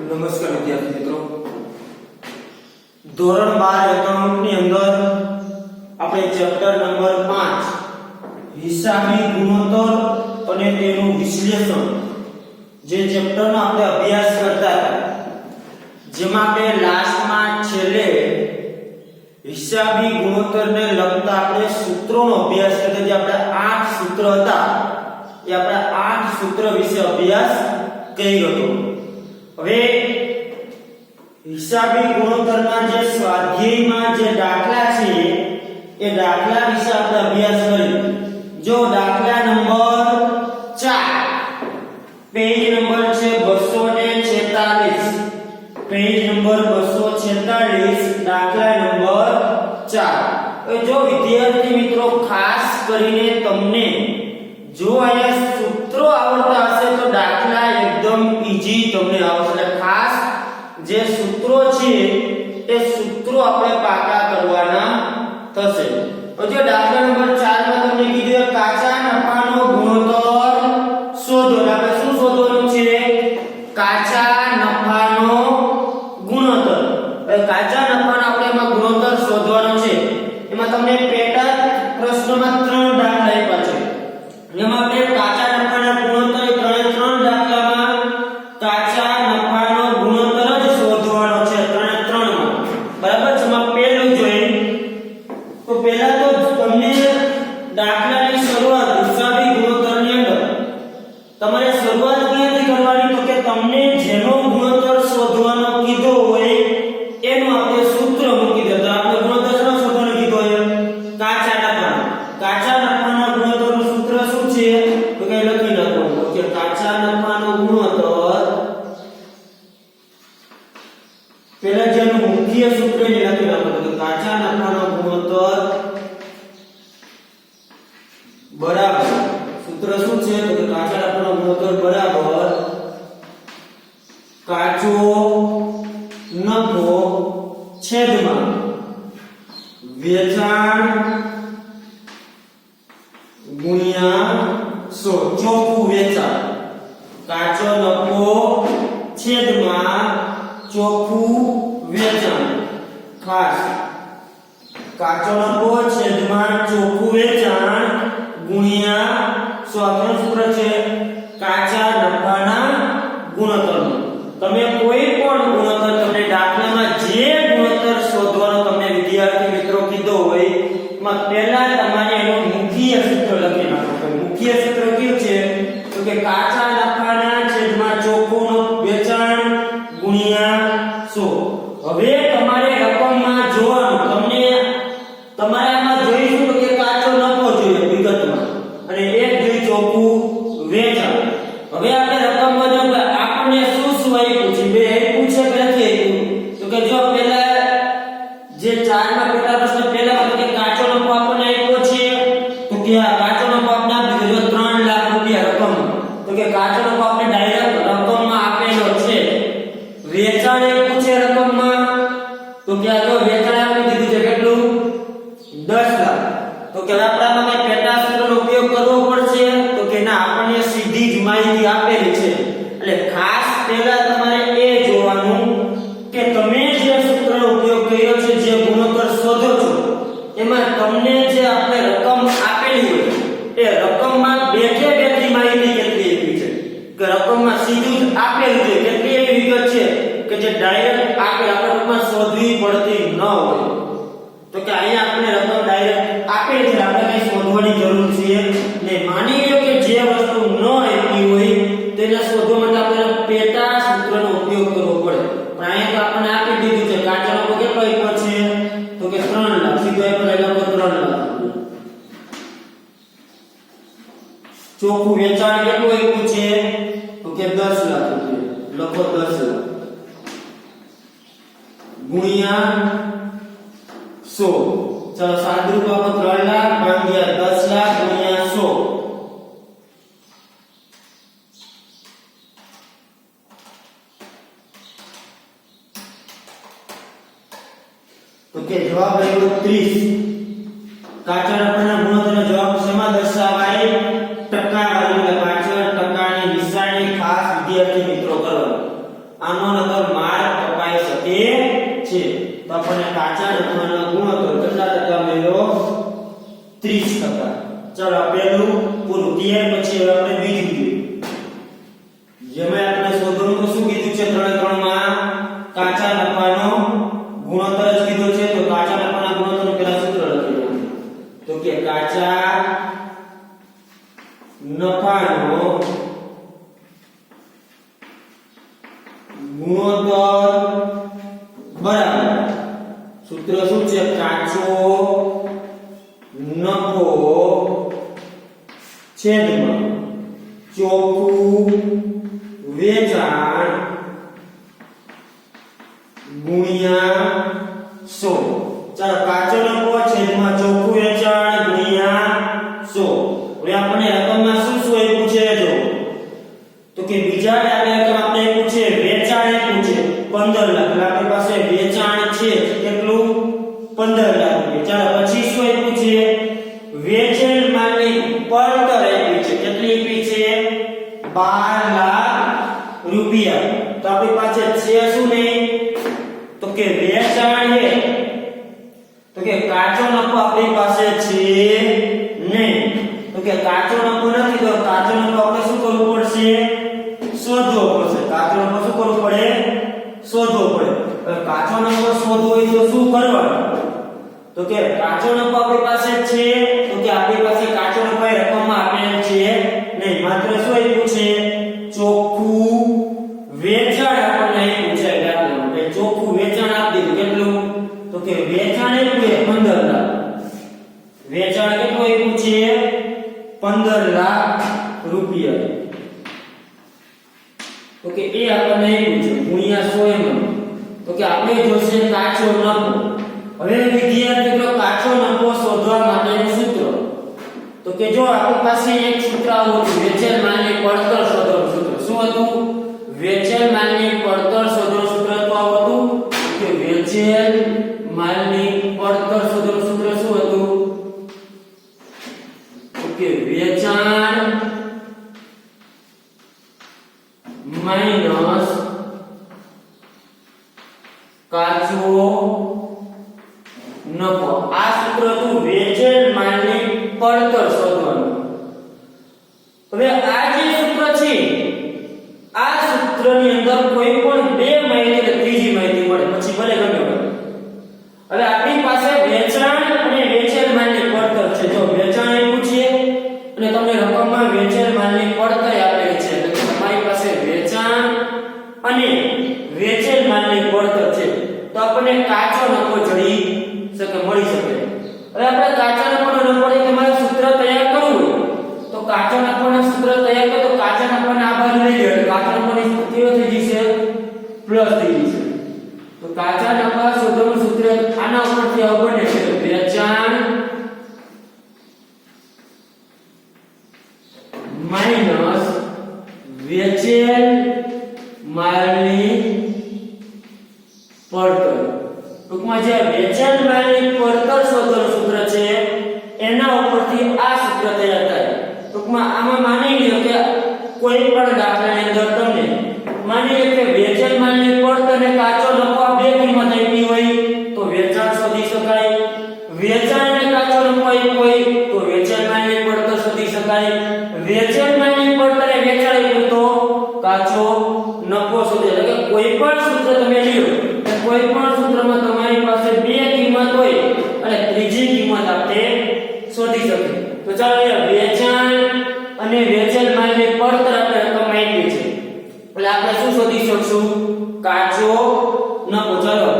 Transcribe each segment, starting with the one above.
નમસ્કાર વિદ્યાર્થી મિત્રો, ધોરણ 12 એકાઉન્ટ ની અંદર આપણે ચેપ્ટર નંબર 5 હિસાબી ગુણોત્તર અને તેનું વિશ્લેષણ જે ચેપ્ટરનો આપણે અભ્યાસ કરતા હતા, જેમાં આપણે લાસ્ટમાં છેલ્લે હિસાબી ગુણોત્તરને લગતા આપણે સૂત્રોનો અભ્યાસ કરતા. જે આપણે 8 સૂત્ર હતા એ આપણે 8 સૂત્ર વિશે અભ્યાસ કર્યો હતો. હવે હિસાબી ગુણોત્તરના જે સ્વાધ્યાયમાં જે દાખલા છે એ દાખલા વિશે આપણે અભ્યાસ કર્યો. જો દાખલા નંબર 4 પેજ નંબર છે 246, પેજ નંબર 246, દાખલા નંબર 4. હવે જો વિદ્યાર્થી મિત્રો ખાસ કરીને તમને જો આયા સૂત્રો આવડતા હશે તો દાખલા એકદમ ઈઝી તમને આવશે. ખાસ જે સૂત્રો છે એ સૂત્રો આપણે પાકા કરવાના થશે. જો દાખલા નંબર 4 માં તમને કીધું કાચા નફાનો ગુણોત્તર શોધો. આપણે શું શોધવાનું છે? કાચા નફાનો ગુણોત્તર. કાચા નફાનો આપણે એમાં ગુણોત્તર શોધવાનો છે. એમાં તમને પેટા પ્રશ્નમાં 3 દાખલા આપ્યા છે. એમાં આપણે કાચા નફાના ગુણોત્તર ત્રણ દાખલામાં કાચા નફાનો ગુણોત્તર જ શોધવાનો છે. ત્રણમાં બરાબર છે. એમાં પહેલું જોઈએ તો પહેલા તો તમને દાખલાની શરૂઆત હિસાબી ગુણોત્તરની અંદર તમારે શરૂઆત ક્યાંથી કરવાની? તો કે તમને જેનો ગુણોત્તર શોધવાનો કીધો હોય એનું આપણે સૂત્ર મૂકી દો. તો આપણે ગુણોત્તર શેનો શોધવાનો કીધો હોય? કાચા નફાનો. કાચા નફાના ગુણોત્તરનું સૂત્ર શું છે? તો કે લખી નાખો કે કાચા નફાનો ગુણોત્તર પહેલા જેનું મુખ્ય સૂત્ર ને લખી નાખો તો કાચા નફાનો ગુણોત્તર બરાબર સૂત્ર શું છે? તો કે કાચા નફાનો ગુણોત્તર બરાબર કાચો નફો છેદમાં વેચાણ ગુણ્યા 100. ચોખ્ખું વેચાણ. કાચો નફો છેદમાં ચોખ્ખું વેચાણ. ખાસ કાચો નફો છેદમાં ચોખ્ખું વેચાણ ગુણ્યા 100. સૂત્ર છે કાચા નફાના ગુણોત્તરનું. તમે કોઈ પણ ગુણોત્તર તમને દાખલામાં જે ગુણોત્તર શોધવાનો તમને વિદ્યાર્થી મિત્રો કીધો હોય એમાં પહેલા તમારે એનો મુખ્ય સૂત્ર લખી નાખો. મુખ્ય સૂત્ર કયું છે? તો કે કાચા નફાના છેદમાં ચોખ્ખું વેચાણ ગુણ્યા 100. હવે તમારે રકમમાં જોવાનું. તમને તમારે આમાં જોઈશું કે કાચો નફો જોઈએ વિગતમાં અને એક જોઈ ચોખ્ખું વેચાણ. હવે આપણે રકમમાં જો આપણે શું આપ્યું છે? બે આપ્યું છે કે નથી આપ્યું? તો કે જો પહેલા જે 4 માં પેટા પ્રશ્ન પહેલા હતો કે કાચો નફો આપણને આપ્યો છે તો કે આ કાચો નફો આપણે આપી દીધો 3 લાખ રૂપિયા રકમ. તો કે કાચો નફો આપણે ડાયરેક્ટ રકમમાં આપેલો છે. વેચાણ આપ્યું છે રકમમાં તો કે આ જો વેચાણ આપી દીધું છે કેટલું? 10 લાખ. તો કે આપણામાં કઈ પેટા સૂત્રનો ઉપયોગ કરવો પડશે? તો કે ના, આપણને સીધી જ માહિતી આપેલી છે. એટલે ખાસ પહેલા તમારે એ જોવાનું કે તમે જે સૂત્રનો ઉપયોગ કર્યો છે, જે ગુણોત્તર શોધો છો એમાં તમને જે આપણે રકમ આપેલી હોય એ રકમમાં બેઠી માહિતી કેટલી આપી છે કે રકમમાં સીધું જ આપેલું છે. કેટલી એવી વિગત છે કે જે ડાયરેક્ટ આપેલ આપણે રકમમાં શોધવી પડતી ન હોય. તો કે અહીંયા આપણે રકમ ડાયરેક્ટ આપેલી છે, આપણે કઈ શોધવાની જરૂર છે ને. માની લો કે જે વસ્તુ ન આપી હોય તેને શોધવા માટે આપણે પેટા સૂત્રનો ઉપયોગ કરવો પડે. પણ અહીંયા તો આપણને આપી દીધું છે કાચો નફો કેટલો આપ્યો છે? તો કે 3 લાખ. સીધો આપ્યો લખો 3 લાખ. ચોખ્ખું વેચાણ કેટલું આપ્યું છે? તો કે 10 લાખ રૂપિયા. લખો 10 લાખ ગુણ્યા 100. ચલો સાદુરૂપ આપો 3 લાખ ભાગ્યા 10 લાખ ગુણ્યા 100. તો કે જવાબ આવ્યો 30. કાચા નફાના ગુણોત્તરનો જવાબ શેમાં દર્શાવાય? ટકાવારી. પાછળ ટકાની નિશાની ખાસ વિદ્યાર્થી મિત્રો કરો. આનો નકર પૂરું ત્યાર પછી હવે આપણે બીજું જોઈએ જેમાં આપણે શોધવાનું તો શું કીધું છે 3 માં કાચા નફાનો ગુણોત્તર જ કીધો છે તો કાચા નફાના ગુણોત્તરનું પહેલા સૂત્ર લખી દો તો કે કાચા નફાનો ગુણોત્તર બરાબર સૂત્ર શું છે કાચો નફો છેદમાં ચોખ્ખું વેચાણ ગુણ્યા 100 ચાલો કાચો નફો છેદમાં ચોખ્ખું વેચાણ ગુણ્યા 100 હવે આપણે રકમમાં શું શું આપ્યું છે જો તો કે બીજા રકમ આપણે આપ્યું છે વેચાણ આપ્યું છે 15 લાખ એટલે આપણી પાસે વેચાણ છે કેટલું 15 લાખ રૂપિયા ચાલો પછી શું આપ્યું છે વેચેલ માલની પડતર આપી છે કેટલી આપી છે 12 લાખ રૂપિયા તો આપણી પાસે છે શું નહીં તો કે વેચાણ છે તો કે કાચો નફો આપણી પાસે છે નહીં તો કે કાચો નફો નથી તો કાચો નફો આપણે શું કરવું પડશે શોધવો પડશે કાચો નફો શું કરવું પડે શોધવો પડે હવે કાચો નફો શોધવો હોય તો શું કરવાનું તો કે કાચો નફો આપણી પાસે છે તો કે આપણી પાસે કાચો નફો રકમમાં આપેલ છે નહીં માત્ર શું આપ્યું છે ચોખ્ખું વેચાણ આપણને આપ્યું છે દાખલામાં કે ચોખ્ખું વેચાણ આપી દીધું કેટલું તો કે વેચાણ આપ્યું છે 15 લાખ વેચાણ કેટલું આપ્યું છે 15 લાખ રૂપિયા તો કે એ આપણને આપ્યું છે ગુણ્યા 100 માં તો કે આપણે જોશે કાચો નફો હવે વિદ્યાર્થી મિત્રો કાચો નફો શોધવા માટેનું સૂત્ર તો કે જો આપણી પાસે એક સૂત્ર હતું વેચેલ માલની પડતર શોધવાનું સૂત્ર શું હતું વેચેલ માલની પડતર શોધવાનું સૂત્ર તો આવું હતું કે વેચેલ માલની પડતર શોધવાનું સૂત્ર શું હતું તો કે વેચાણ માઈનસ કાચો નફો આ સૂત્ર હતું વેચેલ માલની પડતર શોધવાનું હવે આ જે સૂત્ર છે આ સૂત્રની અંદર કોઈ પણ બે માહિતી એટલે ત્રીજી માહિતી મળે પછી ભલે ગમે હવે આપણી પાસે વેચાણ અને વેચેલ માલની પડતર છે જો વેચાણ આપ્યું છે અને તમને રકમમાં વેચેલ માલની પડતર આપેલી છે એટલે તમારી પાસે વેચાણ અને વેચેલ માલની પડતર છે તો આપણને કાચો નફો મળી શકે હવે આપણે કાચા નફાનો નંબર કે મારે સૂત્ર તૈયાર કરવું તો કાચા નફાનું સૂત્ર તૈયાર કરો તો કાચા નફાના આ બાજુ લઈ જાય કાચા નફાની કેવો થઈ જશે પ્લસ થઈ જશે તો કાચા નફા શોધવાનું સૂત્ર આના ઉપરથી આવું બને છે વેચાણ માઈનસ વેચેલ માલની પડતર ટૂંકમાં જે વેચાણ માલની પડતર શોધવાનું સૂત્ર છે એના ઉપરથી આ સૂત્ર તૈયાર થાય ટૂંકમાં આમાં માની લ્યો કે કોઈ પણ દાખલાની અંદર તમને માની લો કે વેચાણ માલની પડતર અને કાચો નફો બે કિંમત આપી હોય તો વેચાણ શોધી શકાય વેચાણ અને કાચો નફો આપ્યો હોય તો વેચાણ માલની પડતર શોધી શકાય વેચાણ માલની પડતર અને વેચાણ આપ્યું તો કાચો નફો શોધી એટલે કે કોઈ પણ સૂત્ર તમે લ્યો કોઈ પણ સૂત્રમાં તમારી પાસે બે કિંમત હોય અને ત્રીજી કિંમત આપણે શોધી શકીએ તો ચાલો અહીંયા વેચાણ અને વેચેલ માલની પડતર આપણે રકમ આપી છે એટલે આપણે શું શોધી શકશું કાચો નફો ચાલો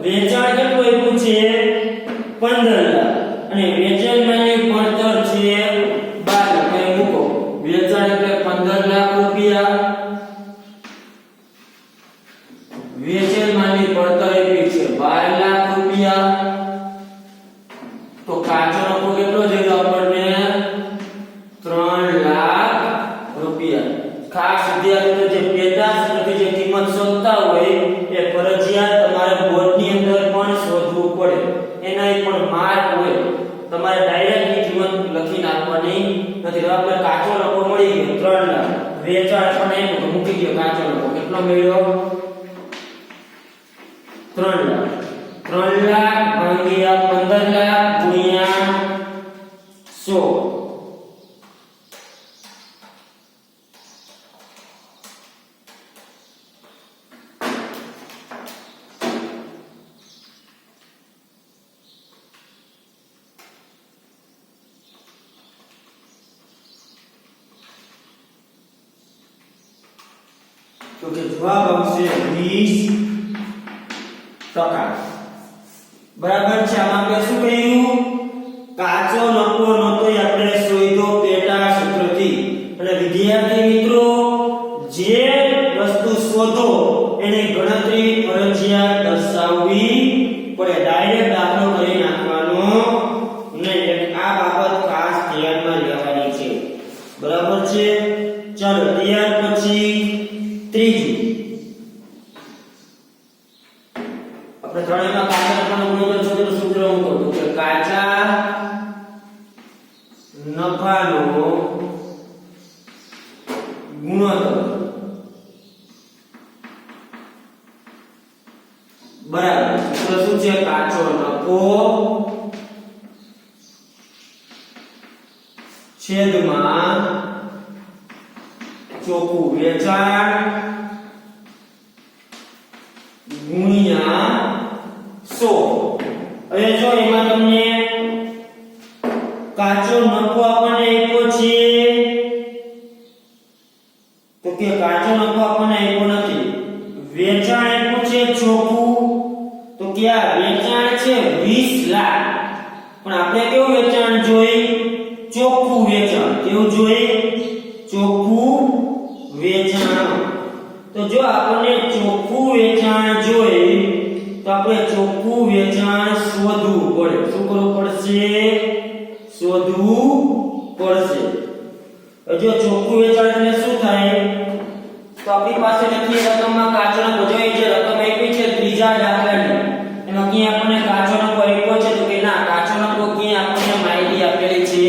વેચાણ કેટલું આપ્યું છે 15 લાખ અને વેચેલ માલની પડતર છે 12 લાખ એ મૂકો વેચાણ એટલે 15 લાખ રૂપિયા વેચેલ માલની પડતર આપી છે 12 લાખ રૂપિયા તો કાચો નફો કેટલો થયો આપણને 3 લાખ રૂપિયા ખાસ વિદ્યાર્થીઓ જે પેટા સૂત્રથી જે કિંમત શોધતા હોય એ ફરજિયાત તમારે બોર્ડની અંદર પણ શોધવું પડે એના પણ માર્ક હોય તમારે ડાયરેક્ટ ની કિંમત લખી નાખવાની નથી આપણે કાચો નફો મળી ગયો 3 લાખ વેચાણ પણ એમ મૂકી ગયો કાચો નફો કેટલો મળ્યો 3 લાખ 3 લાખ ભાગ્યા 15 લાખ ગુણ્યા 100 તો કે જવાબ આવશે 20%. બરાબર છે. આમાં આપણે શું કહ્યું? કાચો નફો નતો આપણે શોધ્યો પેટા સૂત્રથી. અને વિદ્યાર્થી મિત્રો, જે વસ્તુ શોધો એની ગણતરી ફરજિયાત દર્શાવવી પડે. ડાયરેક્ટ દાખલો કરી નાખવાનો નહીં. આ બાબત ખાસ ધ્યાનમાં લેવાની છે. બરાબર છે. ચાલો ત્યાર પછી ત્રીજું આપણે ત્રણેયમાં કાચા નફાનો ગુણોત્તર શોધવાનું સૂત્ર મૂકો તો કે કાચા નફાનો ગુણોત્તર બરાબર સૂત્ર શું છે? કાચો નફો છેદમાં ચોખ્ખું વેચાણ ગુણ્યા 100. હવે જો એમાં તમને કાચો નફો આપણને આપ્યો છે તો કે કાચો નફો આપણને આપ્યો નથી. વેચાણ આપ્યું છે ચોખ્ખું તો કે આ વેચાણ છે 20 લાખ. પણ આપણે કેવું વેચાણ જોઈ? ચોખ્ખું વેચાણ. કેવું જોઈ? ચોખ્ખું વેચાણ. તો જો આપણને ચોખ્ખું વેચાણ જોઈ તો આપણે ચોખ્ખું વેચાણ શોધવું પડે. શું કરવું પડશે? શોધવું પડશે. જો ચોખ્ખું વેચાણ એટલે શું થાય? તો આપણી પાસે નથી રકમમાં કાચો નફો. જો જે રકમ આપી છે ત્રીજા દાખલાની એમાં ક્યાં આપણને કાચો નફો આપ્યો છે તો કે ના, કાચો નફો ક્યાં આપણને માહિતી આપેલી છે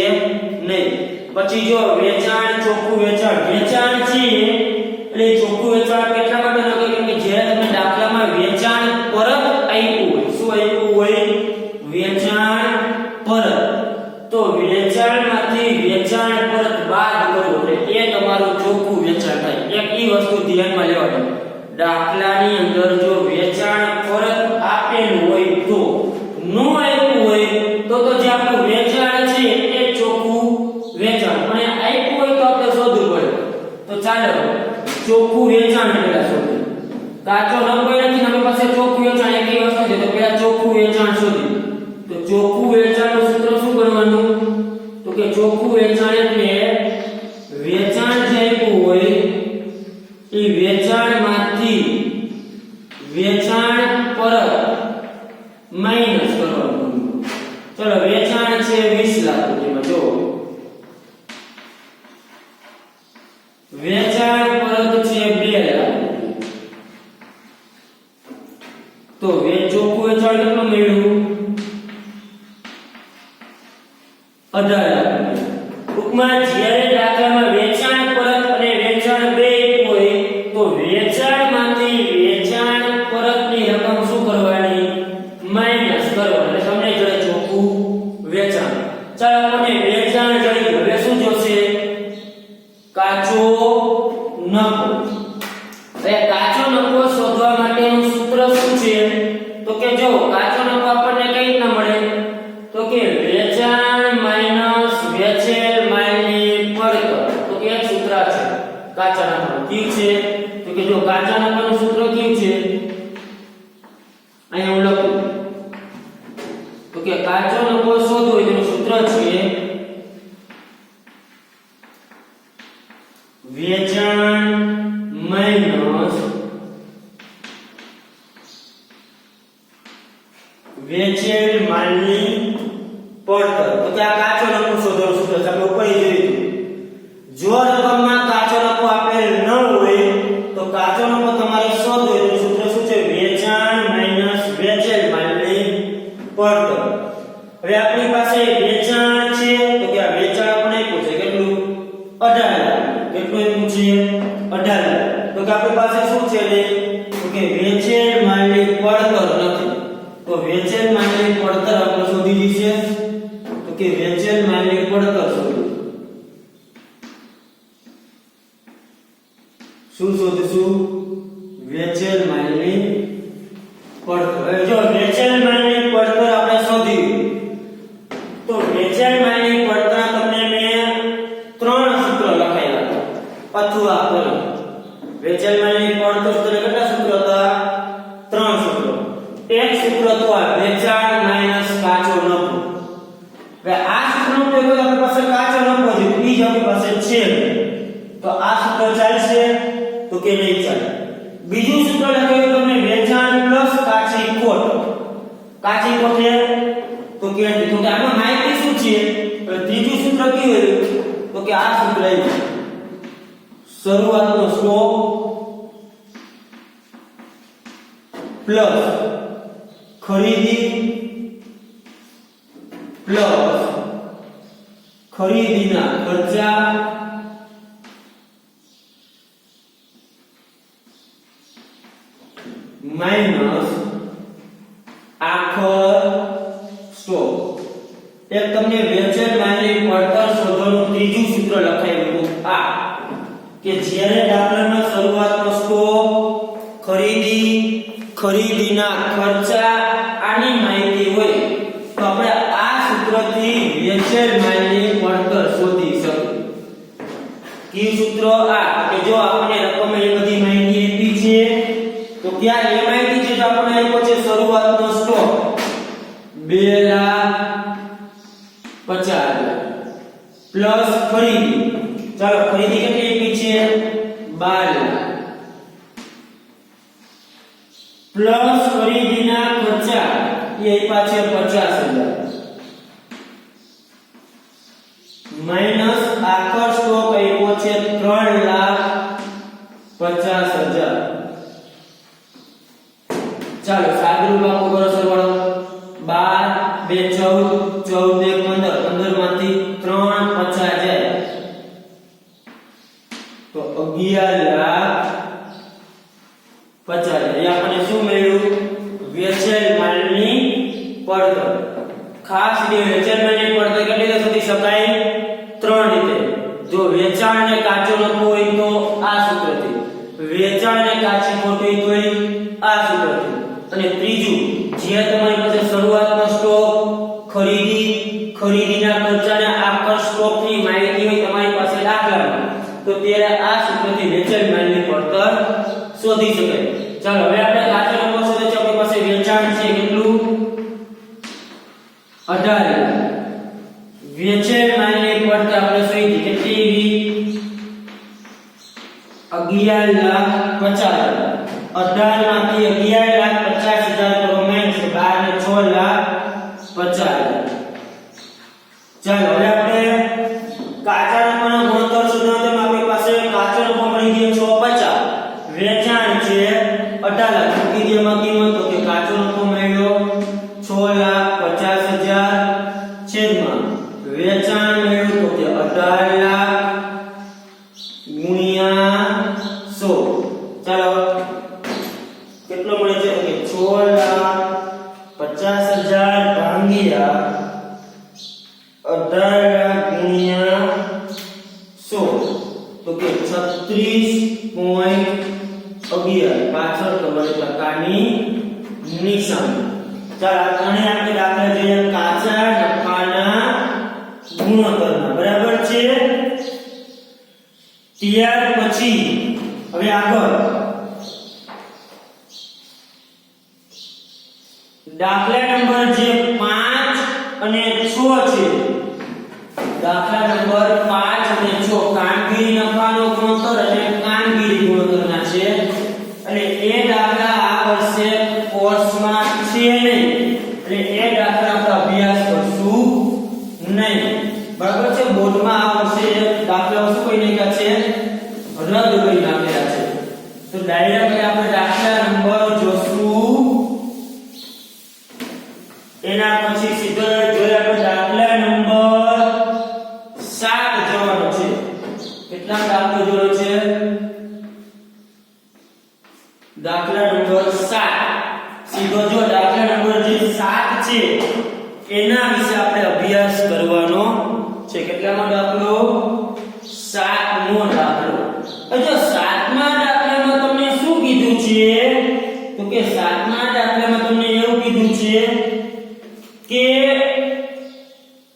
નહીં. પછી જો વેચાણ ચોખ્ખું વેચાણ છે એટલે ચોખ્ખું વેચાણ કેટલા માટે લખે? કેમ કે જ્યારે તમે દાખલામાં વેચાણ પરત આપ્યું હોય, શું આપ્યું હોય? વેચાણ પરત. તો વેચાણમાંથી વેચાણ પરત બાદ કરો એટલે એ તમારું ચોખ્ખું વેચાણ થાય. એક ઈ વસ્તુ ધ્યાનમાં લેવાની. દાખલાની અંદર જો વેચાણ પરત આપેલું હોય તો, નો આપ્યું હોય તો જે આપણું વેચાણ છે એ ચોખ્ખું વેચાણ. અને આપ્યું હોય તો આપણે શોધવું પડે. તો ચાલો ચોખ્ખું વેચાણ પહેલા શોધીએ. કાચો નફો નથી, આપણી પાસે ચોખ્ખું વેચાણ એક વસ્તુ છે તો પહેલા ચોખ્ખું વેચાણ શોધીએ. તો ચોખ્ખું વેચાણનું સૂત્ર શું કરવાનું? તો કે ચોખ્ખું વેચાણ એટલે વેચાણ જે આપ્યું હોય એ વેચાણમાંથી વેચાણ પરત માઈનસ કરવાનું. ચલો વેચાણ છે 20 લાખ રૂપિયામાં. જો વેચાણ પરત છે 2 લાખ. તો ચોખ્ખું વેચાણ કેટલું મળ્યું? 18 લાખ. ટૂંકમાં જ્યારે દાખલામાં વેચાણ પરત અને વેચાણ બે હોય તો વેચાણમાંથી વેચાણ પરતની રકમ શું કરવાની? માઈનસ કરવાની. એટલે તમને જોડે ચોખ્ખું વેચાણ. ચાલો આપણને વેચાણ જોઈ. હવે શું જોશે? કાચો નફો. હવે કાચો નફો શોધવા માટેનું સૂત્ર શું છે? તો કે જો કાચો નફો આપણને કઈ રીતના મળે? તો કે વેચાણ માઈનસ વેચેલ માલની પડતર. તો કે એક સૂત્ર છે કાચા નફાનું. કયું છે? તો કે જો કાચા નફાનું સૂત્ર કયું છે? અહીંયા હું લખું તો કે કાચો નફો શોધવો એનું સૂત્ર છે વેચાણ માઈનસ વેચેલ માલની પડતર. તો કે આ કાચો નફો શોધવાનું સૂત્ર છે. આપણે ઉપર જોયું. જો રકમમાં કાચો નફો આપેલ ન હોય તો કાચો નફો તમારે શોધવો એનું સૂત્ર શું છે? વેચાણ માઈનસ વેચેલ માલની પડતર. હવે આપણી પાસે વેચાણ છે તો કે આ વેચાણ આપણે આપ્યું છે કેટલું? 18 લાખ. કેટલું આપ્યું છે? 18 લાખ. તો કે આપણી પાસે શું છે? તો કે વેચેલ માલની પડતર નથી. તો વેચેલ માલની પડતર આપણે શોધી દીધી છે. તો કે વેચેલ માલની પડતર શોધો. શું શોધશું? વેચેલ માલની પડતર. હવે જો વેચેલ માલની પડતર આપણે શોધી તો વેચેલ માલની પડતર તમને મેં 3 સૂત્ર લખાવ્યા અથવા વેચાણ માલની પડતર સૂત્ર કેટલા સૂત્રો હતા? 3 સૂત્રો. એક સૂત્ર તો આ વેચાણ માઈનસ કાચો નફો. હવે આ સૂત્રનો ઉપયોગ આપણી પાસે કાચો નફો છે, ઈ જ આપણી પાસે છે, તો આ સૂત્ર ચાલશે તો કે નહીં ચાલે. બીજું સૂત્ર લખાયું તમને વેચાણ પ્લસ કાચી ખોટ. કાચી ખોટ છે તો કે આમાં માહિતી શું છે? ત્રીજું સૂત્ર કયું તો કે આ સૂત્ર આવ્યું શરૂઆતનો સ્ટોક પ્લસ ખરીદી પ્લસ ખરીદીના ખર્ચા માઈનસ આખર સ્ટોક. એક તમને વેચાણ માલની પડતર શોધવાનું ત્રીજું સૂત્ર લખાયું હતું આ કે જ્યારે દાખલામાં શરૂઆતનો સ્ટોક ખરીદીના ખર્ચા આની માહિતી હોય તો આપણે આ સૂત્રથી વેચાણ માલની પડતર શોધી શકીએ. કયું સૂત્ર? આ કે જો આપણે રકમ એ બધી માહિતી આપી છે તો ક્યાં એ માહિતી છે તો આપણે આપ્યો છે શરૂઆતનો સ્ટોક 2,50,000 પ્લસ ખરીદી. ચાલો ખરીદી કેટલી આપી છે? 12,00,000 પ્લસ ખરીદીના ખર્ચા એ આપ્યા છે 50,000 માઈનસ આખર સ્ટોક આપ્યો છે 3,50,000. ચાલો સાદુરૂપ આપો કરો સરવાળો 12 2 14 14 માંથી 3 50 જાય તો 11,50,000. એ આપણે શું મળ્યું? વેચાણ માલની પડતર. ખાસ જે વેચાણ માલની પડતર કેટલી રીતે શોધી શકાય? 3 રીતે. જો વેચાણ ને કાચો નફો હોય તો આ સૂત્રથી, વેચાણ ને કાચી ખોટ હોય તો આ સૂત્રથી, અને ત્રીજું જે તમારી પાસે શરૂઆતનો સ્ટોક ખરીદીના ખર્ચાને આખર સ્ટોકની માહિતી હોય તમારી પાસે દાખલામાં તો ત્યારે આ સૂત્રથી વેચાણ માલની પડતર શોધી શકાય. ચાલો હવે આપણે કાચો નફો શોધે છે. આપણી પાસે વેચાણ છે કેટલું? 18,000. વેચાણ માલની પડતર આપણે શોધી કેટલી? 11,50,000. 18 માંથી 11,50,000 તો માઈનસ 12 ને 6,50,000. ચાલો હવે આપણે કાચા નફાનો ગુણોત્તર શોધવાનો તેમ આપણી પાસે કાચો નફો મળી ગયો 650. વેચાણ છે 18,00,000. કીધેમાં કિંમત તો કે કાચો નફો મળ્યો 6,50,000 છેદમાં વેચાણ મળ્યું તો કે 18,00,000 ગુણ્યા 100. ચાલો કેટલો મળે છે કે 6,50,000 ભાગ્યા 18,00,000 ગુણ્યા 100 તો કે 36.11. પાછળ તમારી ટકાની નિશાની. ચાલો આ ત્રણે આપણે દાખલા જોઈએ કાચા નફાના ગુણોત્તરના. બરાબર છે. ત્યાર પછી હવે આગળ દાખલા નંબર જે 5 અને 6 છે. દાખલા નંબર 5 અને 6 કામગીરી નફાનો ગુણોત્તર અને કામગીરી ગુણોત્તરના છે, અને એ દાખલા આ વર્ષે કોર્સમાં છે નહીં, અને એ દાખલા આપણે અભ્યાસ કરશું નહીં. બરાબર છે. બોર્ડમાં આ વર્ષે દાખલાઓ શું કહી નાખ્યા છે? રદ કરી નાખેલા છે. તો ડાયરેક્ટ આપણે દાખલા નંબર જોશું. એના પછી સીધો જોઈએ આપણે દાખલા નંબર 7 જોવાનો છે. કેટલા દાખલો જોવાનો છે? દાખલા નંબર 7. સીધો જો દાખલા નંબર જે 7 છે એના વિશે આપણે અભ્યાસ કરવાનો છે. કેટલામો દાખલો? 7મો દાખલો. જો 7મા દાખલામાં તમને શું કીધું છે તો કે 7મા દાખલામાં તમને એવું કીધું છે કે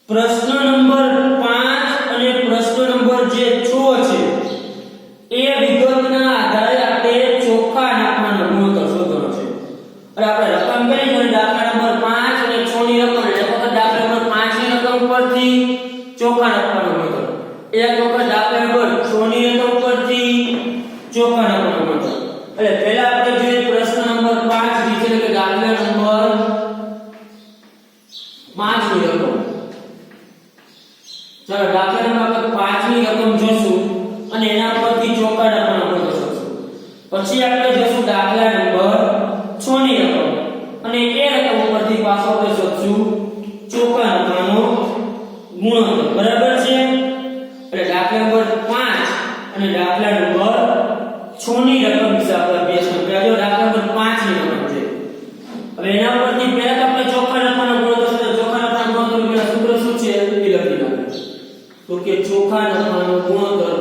પ્રશ્ન નંબર 5 અને પ્રશ્ન નંબર જે 6 છે એ વિગતના આધારે અને એના પરથી ચોખ્ખા નફાનો ગણતર શોધશું. પછી આપણે જોશું દાખલા નંબર 6 ની રકમ અને એ રકમ ઉપરથી પાછો આપણે શોધશું ચોખ્ખા નફાનો ગુણોત્તર. બરાબર છે? એટલે દાખલા નંબર 5 અને દાખલા નંબર 6 ની રકમ વિશે આપણે અભ્યાસ કર્યો. જો દાખલા નંબર 5 ની રકમ છે. હવે એના પરથી પહેલા તો આપણે ચોખ્ખા નફાનો ગુણોત્તર શોધો. ચોખ્ખા નફાનો ગુણોત્તરનું સૂત્ર શું છે એ લખી નાખીએ. તો કે ચોખ્ખા નફાનો ગુણોત્તર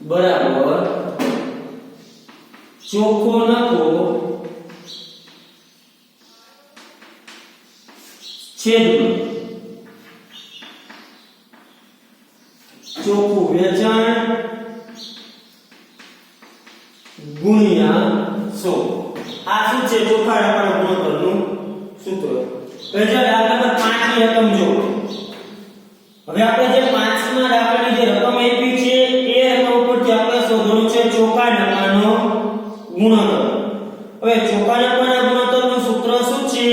બરાબર ચોખ્ખો નફો છેદમાં ચોખ્ખું વેચાણ ગુણ્યા 100. આ શું છે? ચોખ્ખા નફાના ગુણોત્તરનું સૂત્ર. હવે જો દાખલા નંબર 5 ની રકમ જો. હવે આપણે જે 5મા દાખલાની જે રકમ આપી છે એ રકમ ઉપરથી આપણે શોધવાનું છે ચોખ્ખા નફાનો ગુણોત્તર. હવે ચોખ્ખા નફાના ગુણોત્તરનું સૂત્ર શું છે?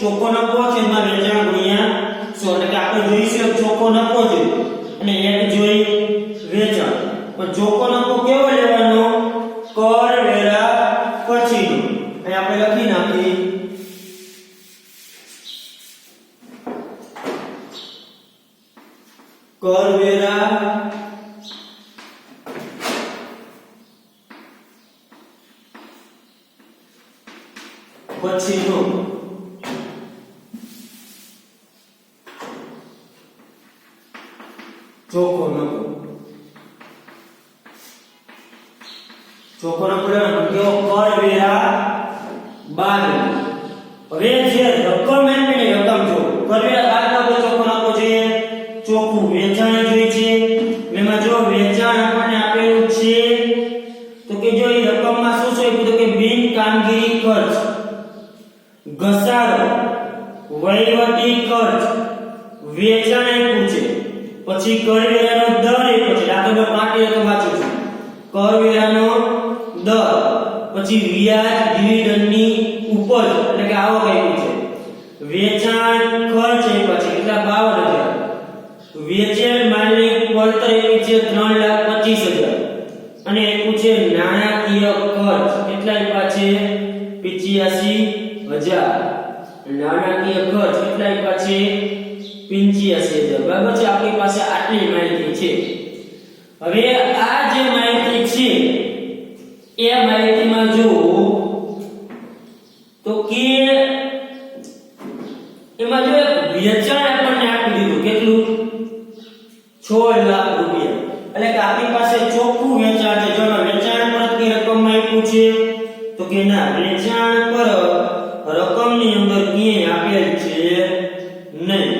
ચોખ્ખો નફો છેદમાં વેચાણ ગુણ્યા 100. એટલે કે આપણે જોઈશું ચોખ્ખો નફો છે અને એક જોઈ વેચાણ. પણ ચોખ્ખો નફો કેવો લેવાનો? કર વેરા પછીનો. અહીં આપણે લખી નાખી કરવેરા પછીનો ચોખ્ખો નફો. ચોખ્ખો નફો કેવો? કરવેરા બાદ. હવે જે રકમ એની રકમ જો કરવેરા બાદ ચોખ્ખો નફો છે, ચોખ્ખું વેચાણ જોઈએ છે. એમાં જો વેચાણ આપણને આપેલું છે તો કે જો એ રકમમાં શું છે તો કે બિન કામગીરી ખર્ચ, ઘસારો, વહીવટી ખર્ચ, વેચાણ આપ્યું છે. પછી કરવેરાનો દર આપ્યો છે. દાખલા નંબર 5 તો વાંચું છું. કરવેરાનો દર, પછી વ્યાજ, ડિવિડન્ડની ઉપજ એટલે કે આવક આપ્યું છે. વેચાણ ખર્ચ આપ્યા છે કેટલા? 52,000. વેચેલ માલની પડતર એવી છે 3,25,000 અને આપ્યું છે નાણાકીય ખર્ચ કેટલા આપ્યા છે? 85,000. નાણાકીય ખર્ચ કેટલા આપ્યા છે? 85,000. બરાબર છે? આપણી પાસે આટલી માહિતી છે. હવે આ જે માહિતી છે એ માહિતીમાં જો તો કે એમાં જો વેચાણ આપણને આપી દીધું કેટલું? 6 લાખ રૂપિયા. એટલે કે આપણી પાસે ચોખ્ખું વેચાણ છે. જો વેચાણ પરતની રકમમાં આપ્યું છે તો કે ના, વેચાણ પર રકમની અંદર ક્યાંય આપેલ છે નહીં.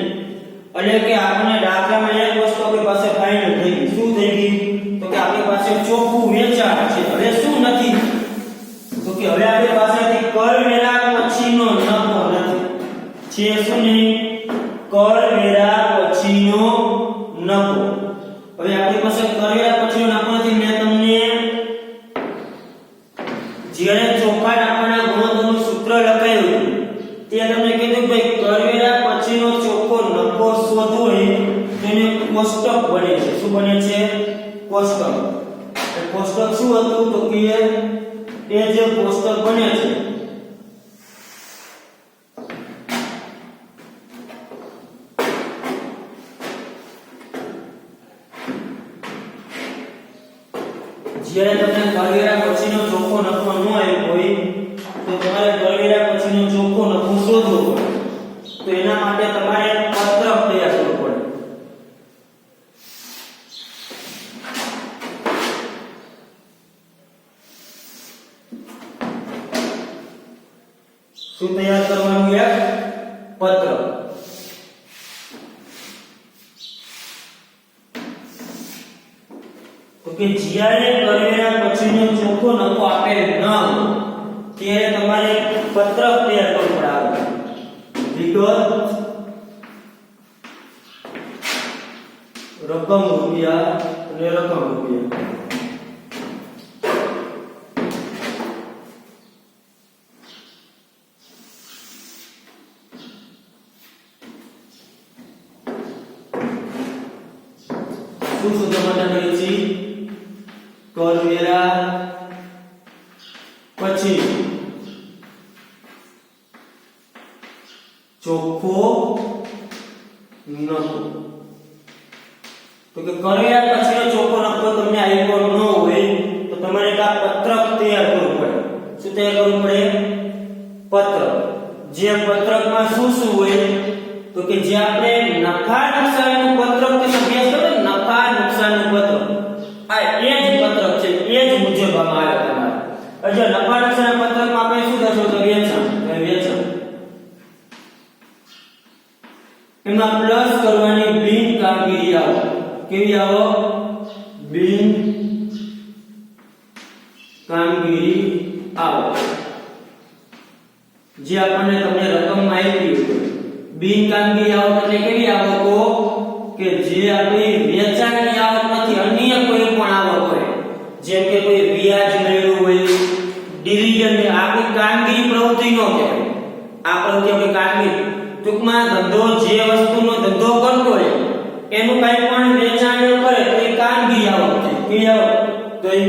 એટલે કે આપણે દાખલામાં એક વસ્તુ આપણી પાસે ફાઇનલ થઈ ગઈ. શું થઈ ગઈ? તો કે આપણી પાસે ચોખ્ખું વેચાણ છે. હવે શું નથી? તો કે હવે આપણી પાસેથી કરવેરા પછીનો નફો નથી. છે શું નહીં? કરવેરા પછીનો નફો. હવે આપણી પાસે કરવેરા પછીનો નફો નથી. મેં તમને જ્યારે ચોખ્ખા નફાના ગુણોત્તરનું સૂત્ર લખાયું તે તમને કીધું ભાઈ કરવેરા પછીનો ચોખ્ખો નફો શોધવો હોય તો એને કોષ્ટક બને છે. શું બને છે? કોષ્ટક. એ કોષ્ટક શું હતું? તો કે એ જે કોષ્ટક બને છે જ્યારે તમને કરવેરા પછીનો ચોખ્ખો નફો ન આવ્યો હોય તો તમારે કરવેરા પછીનો ચોખ્ખો નફો શોધવો પડે. તો એના માટે તમારે પત્રક તૈયાર કરવું પડે. શું તૈયાર કરવાનું? એક પત્રક. તો કે જ્યારે કરવેરા પછીનો ચોખ્ખો નફો આપેલ ન હોય ત્યારે તમારે પત્રક તૈયાર કરવું પડે. વિગત રકમ રૂપિયા અને રકમ રૂપિયા. શું શોધવા માટે કરીએ છીએ કરવેરા પછી ચોખ્ખો નફો તો કે કરવેરા પછીનો ચોખ્ખો નફો તમને આવ્યો ન હોય તો તમારે એક પત્રક તૈયાર કરવું પડે શું તૈયાર કરવું પડે પત્રક જે પત્રકમાં શું શું હોય તો કે જે આપણે નફા નુકસાનનું પત્રક તમે અભ્યાસ કરો નફા નુકસાનનું પત્રક આ એ જ પત્રક છે એ જ મુજબ આમાં આવે તમારે જો નફા નુકસાનના પત્રકમાં આપણે શું દર્શાવવું તો વેચાણ એમાં પ્લસ કરવાની બિન કામગીરી આવે કેવી આવો બિન કામગીરી આવે જે આપણને તમને રકમ આપી હોય બિન કામગીરી આવક એટલે કેવી આવકો કે જે આપણી વેચાણની આવક નથી અન્ય કોઈ પણ આવક હોય જેમ કે કોઈ વ્યાજ મેળવ્યું હોય ડિવિડન્ડ આપણી કામગીરી પ્રવૃત્તિ નો કહેવાય આ પ્રવૃત્તિ આપણી કામગીરી ટૂંકમાં ધંધો જે વસ્તુનો ધંધો કરતો હોય એનું કંઈ પણ વેચાણ કરે તો એ કામગીરી આવક છે કેવી આવક તો એ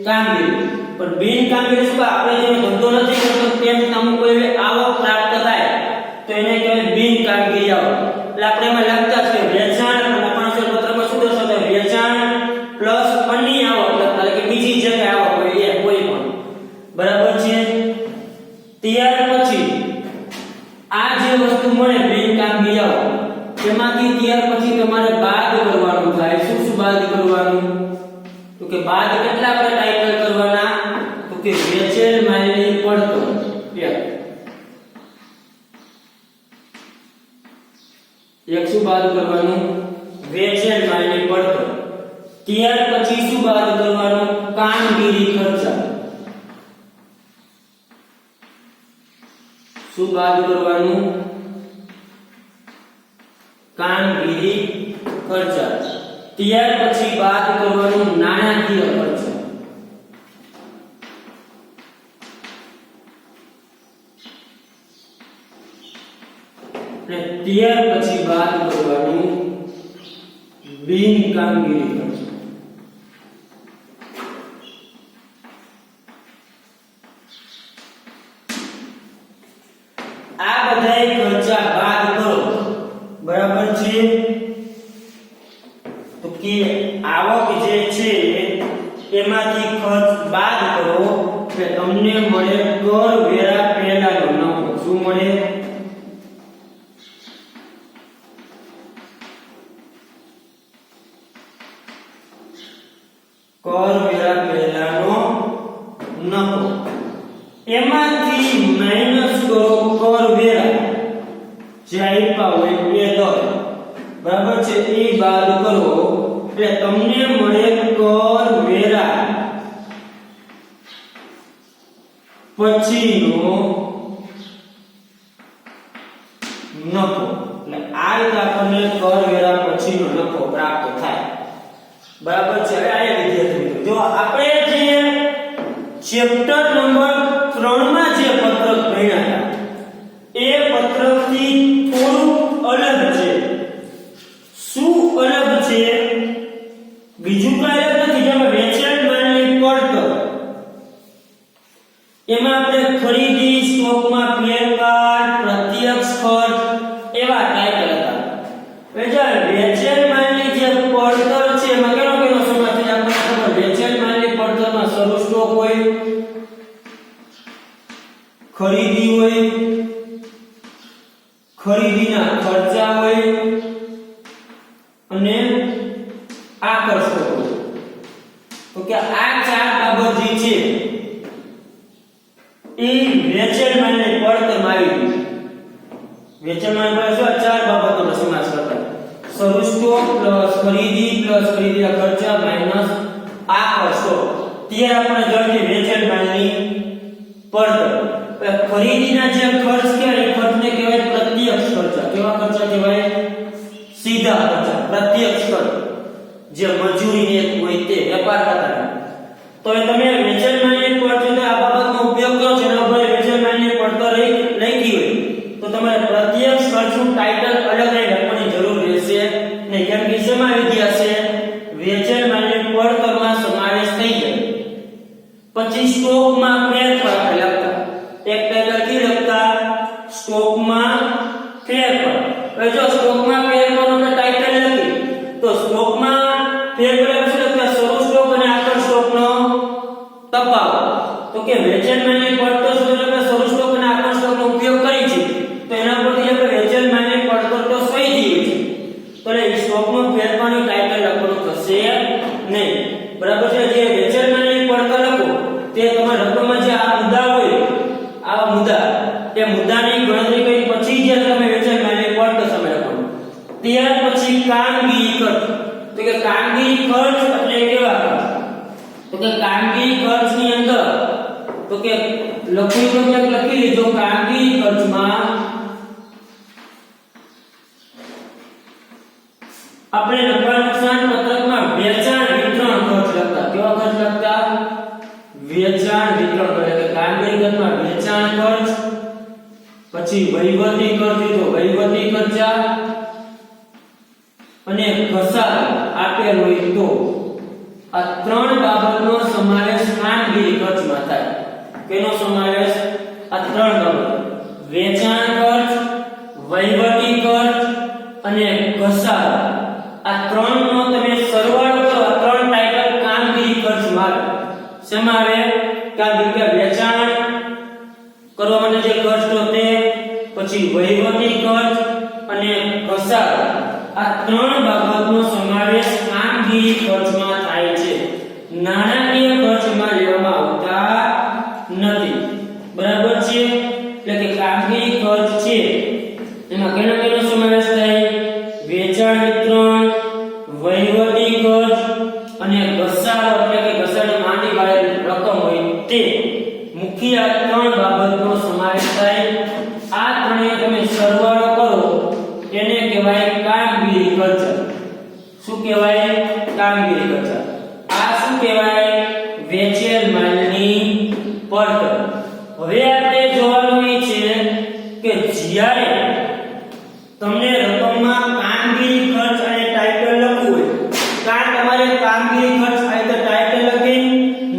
કામગીરી પણ બિન કામગીરી શું આપણે જે ધંધો નથી કરતો તેમ અમુક કોઈ આવક પ્રાપ્ત થાય તો એને કહેવાય બિન કામગીરી આવક એટલે આપણે એમાં લખતા છે વેચાણ નફાનું પત્રકમાં શું દર્શાવતા વેચાણ પ્લસ અન્ય આવક એટલે કે બીજી જે કઈ આવક હોય એ કોઈ પણ બરાબર છે ત્યાર પછી આ જે વસ્તુ મળે બિન કામગીરી આવક તેમાંથી ત્યાર પછી તમારે બાદ કરવાનું થાય શું શું બાદ કરવાનું તો કે બાદ કેટલા આપણે ટાઈટલ કરવાના તો કે વેચેલ માલની પડતર એક શું બાદ કરવાનું વેચેલ માલની પડતર ત્યાર પછી શું બાદ કરવાનું કામગીરી ખર્ચા શું બાદ કરવાનું કામગીરી ખર્ચા ત્યાર પછી બાદ કરવાનું નાણાકીય ખર્ચા અને ત્યાર પછી બાદ કરવાનું બિન કામગીરી ખર્ચા આ બધાય ખર્ચા બાદ કરો બરાબર છે તો કે આવક જે છે એમાંથી ખર્ચ બાદ કરો એટલે તમને મળે કર વેરા પહેલાનો નફો શું મળે કર વેરા પહેલાનો નફો એમાંથી માઈનસ કરો કર વેરા જે આપ્યા હોય એ દર બરાબર છે એ બાદ કરો એટલે તમને મળે કર વેરા પછીનો નફો એટલે આ રીતે આપણને કર વેરા પછીનો નફો પ્રાપ્ત થાય બરાબર છે આ વિદ્યાર્થી મિત્રો જો આપણે જે ચેપ્ટર નંબર 3 માં જે પત્રક ભણ્યા હતા એ પત્રકથી થોડું અલગ છે શું અલગ છે બીજું કઈ અલગ નથી જેમાં વેચાણ માલની પડતર એમાં આપણે ખરીદી સ્ટોકમાં ફેરફાર પ્રત્યક્ષ ખર્ચ એવા ટાઈટલ હતા વેચાણ માલની જે પડતર છે એમાં કેનો સમાસ છે આપણે ખબર વેચાણ માલની પડતરમાં શરૂ સ્ટોક હોય ખરીદી હોય ખરીદીના ખર્ચા હોય અને આકર્ષક હોય તો કે આ ચાર બાબત જે છે એ વેચાણ માલની પડતરમાં આવી ગઈ વેચાણ માલની પડતર ચાર બાબતોનો સમાસ કરતા શરૂ સ્ટોક પ્લસ ખરીદીના ખર્ચા માઈનસ આકર્ષક ત્યારે આપણે જોઈતી વેચાણ માલની પડતર ખરીદીના જે ખર્ચ કહેવાય ખર્ચને કહેવાય પ્રત્યક્ષ ખર્ચા કેવા ખર્ચા કહેવાય સીધા ખર્ચા પ્રત્યક્ષ ખર્ચ જે મજૂરી ને હોય તે વેપાર કરતા તો તમે વેચાણ માલની પડતર આ બાબતનો ઉપયોગ કરો છો અને ભાઈ વેચાણ માલની પડતર લખી હોય તો તમારે પ્રત્યક્ષ ખર્ચનું ટાઇટલ અલગ લખવાની જરૂર રહેશે નહીં કેમ કે શેમાં વિદ્યા છે વેચાણની ગણતરી કરી પછી જે તમે વેચાણ માલની પડ સમય લખવાનું. ત્યાર પછી કામગીરી ખર્ચ. તો કે કામગીરી ખર્ચ એટલે કેવા ખર્ચ? તો કે કામગીરી ખર્ચની અંદર તો કે લખી લેજો કામગીરી ખર્ચમાં આપણે લખવાનું નુકસાન પત્રકમાં વેચાણ વિતરણ ખર્ચ લખતા. કેવા ખર્ચ લખતા? વેચાણ વિતરણ એટલે કે કામગીરી ખર્ચમાં વેચાણ ખર્ચ, પછી વહીવટી ખર્ચ તો વહીવટી ખર્ચા અને ઘસારો આપેલ હોય તો આ ત્રણ બાબતનો સમાવેશ કામગીરી ખર્ચમાં થાય. કેનો સમાવેશ? આ ત્રણ બાબત: વેચાણ ખર્ચ, વહીવટી ખર્ચ અને ઘસારો. આ ત્રણનો તમે સરવાળો કરો, આ ત્રણ ટાઈટલ કામગીરી ખર્ચમાં આવે. શેમાં આવે? કે વેચાણ કરવા માટે જે ખર્ચ તો તે, પછી વહીવટી ખર્ચ અને ઘસારો. આ ત્રણ બાબતનો સમાવેશ કામગીરી ખર્ચમાં થાય છે. નાણાકીય ખર્ચમાં લેવામાં આવતા નથી. બરાબર છે? એટલે કે કામગીરી ખર્ચ છે એમાં કેનો સમાવેશ થાય? વેચાણ વિતરણ, વહીવટી ખર્ચ અને ઘસારો એટલે કે ઘસારાની માંડી વાળેલી રકમ હોય તે. મુખ્ય આ ત્રણ બાબતનો સમાવેશ થાય. આ ત્રણેય તમે સરવાળો કરો તેને કહેવાય કામગીરી ખર્ચ. શું કહેવાય? કામગીરી ખર્ચ. આ શું કહેવાય? વેચેલ માલની પડતર. હવે આપણે જોવાનું એ છે કે જ્યારે તમને રકમમાં કામગીરી ખર્ચ અને ટાઇટલ લખવું હોય, કાં તમારે કામગીરી ખર્ચ આ રીતે ટાઇટલ લખી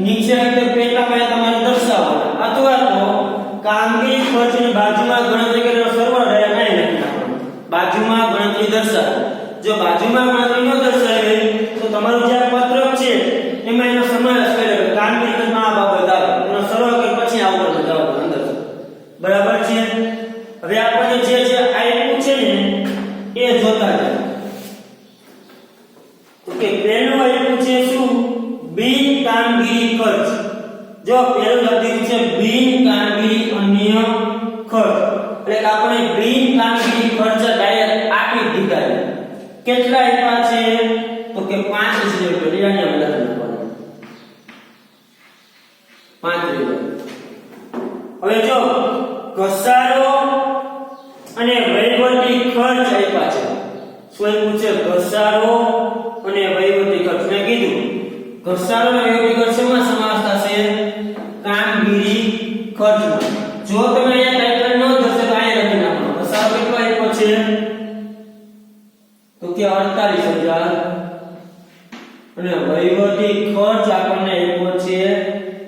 નીચે રીતે પેટામાં તમારે દર્શાવવાનું, અથવા તો કામગીરી ખર્ચની બાજુમાં ગણતરી કરીને સરવાળો ડાયરેક્ટ લખી નાખવાનો. બાજુમાં ગણતરી દર્શાવો. જો બાજુમાં ગણતરી ન દર્શાવે તો તમારું જે પત્રક છે એમાં એનો સમાવેશ કર્યો કામગીરી ખર્ચમાં આ બાબત આવે, એનો સરવાળો કરી પછી આવું બતાવો અંદર. બરાબર છે? હવે આપણે જે આપ્યું છે ને એ જોતા જાય. ઓકે, પહેલું આપ્યું છે શું? બિન કામગીરી ખર્ચ. જો પહેલું લખ્યું છે બિન કામગીરી અન્ય ખર્ચ, એટલે કે આપણે બિન કામગીરી ખર્ચ ડાયરેક્ટ આપી દીધા છે. કેટલા આપ્યા છે? તો કે 5000 રૂપિયા. આને લખવાનું 5000. હવે જો ઘસારો અને વહીવટી ખર્ચ આપ્યા છે. શું આપ્યું છે? ઘસારો અને વહીવટી ખર્ચ. મેં કીધું ઘસારો અને વહીવટી ખર્ચમાં સમાવેશ થશે કામગીરી ખર્ચમાં. જો તમે અહીંયા ટાઇટલ ન દર્શે તો અહીંયા લખી નાખો. ઘસારો કેટલો આપ્યો છે? તો કે 48000 અને વહીવટી ખર્ચ આપણને આપ્યો છે